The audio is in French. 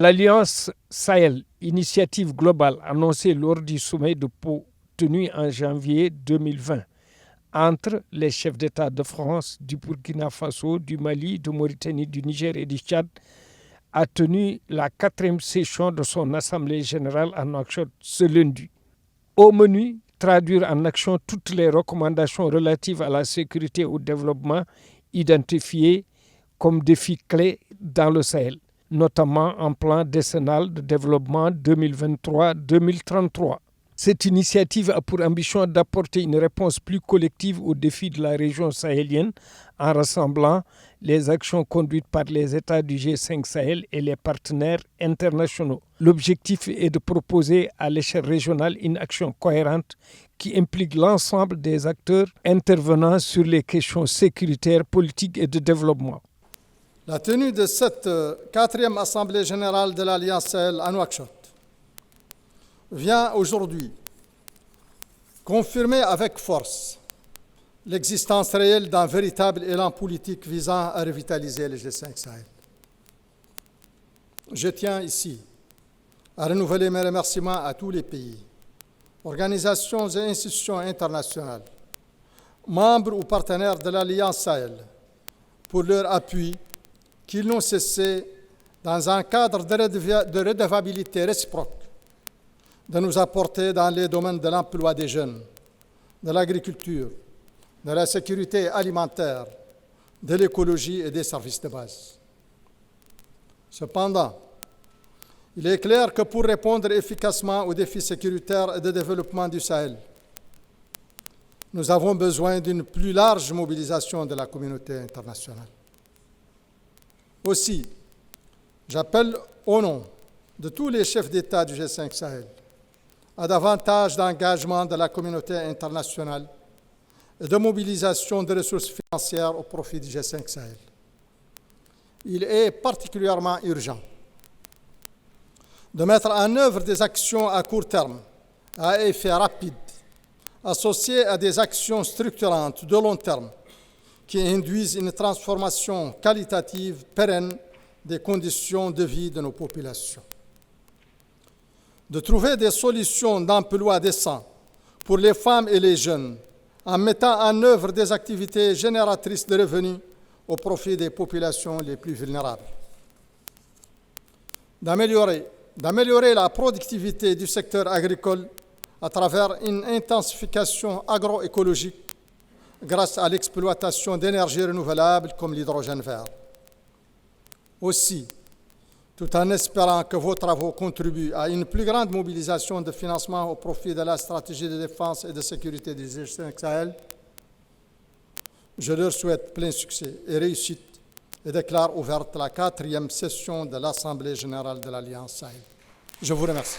L'Alliance Sahel, initiative globale annoncée lors du sommet de Pau tenu en janvier 2020 entre les chefs d'État de France, du Burkina Faso, du Mali, de Mauritanie, du Niger et du Tchad, a tenu la 4e session de son Assemblée générale à Nouakchott ce lundi. Au menu, traduire en action toutes les recommandations relatives à la sécurité et au développement identifiées comme défis clés dans le Sahel, notamment en plan décennal de développement 2023-2033. Cette initiative a pour ambition d'apporter une réponse plus collective aux défis de la région sahélienne en rassemblant les actions conduites par les États du G5 Sahel et les partenaires internationaux. L'objectif est de proposer à l'échelle régionale une action cohérente qui implique l'ensemble des acteurs intervenant sur les questions sécuritaires, politiques et de développement. La tenue de cette 4e Assemblée générale de l'Alliance Sahel à Nouakchott vient aujourd'hui confirmer avec force l'existence réelle d'un véritable élan politique visant à revitaliser le G5 Sahel. Je tiens ici à renouveler mes remerciements à tous les pays, organisations et institutions internationales, membres ou partenaires de l'Alliance Sahel, pour leur appui qu'ils n'ont cessé, dans un cadre de redevabilité réciproque, de nous apporter dans les domaines de l'emploi des jeunes, de l'agriculture, de la sécurité alimentaire, de l'écologie et des services de base. Cependant, il est clair que pour répondre efficacement aux défis sécuritaires et de développement du Sahel, nous avons besoin d'une plus large mobilisation de la communauté internationale. Aussi, j'appelle au nom de tous les chefs d'État du G5 Sahel à davantage d'engagement de la communauté internationale et de mobilisation de ressources financières au profit du G5 Sahel. Il est particulièrement urgent de mettre en œuvre des actions à court terme, à effet rapide, associées à des actions structurantes de long terme qui induisent une transformation qualitative pérenne des conditions de vie de nos populations. De trouver des solutions d'emploi décent pour les femmes et les jeunes en mettant en œuvre des activités génératrices de revenus au profit des populations les plus vulnérables. D'améliorer la productivité du secteur agricole à travers une intensification agroécologique grâce à l'exploitation d'énergies renouvelables comme l'hydrogène vert. Aussi, tout en espérant que vos travaux contribuent à une plus grande mobilisation de financement au profit de la stratégie de défense et de sécurité du G5 Sahel, je leur souhaite plein succès et réussite et déclare ouverte la 4e session de l'Assemblée générale de l'Alliance Sahel. Je vous remercie.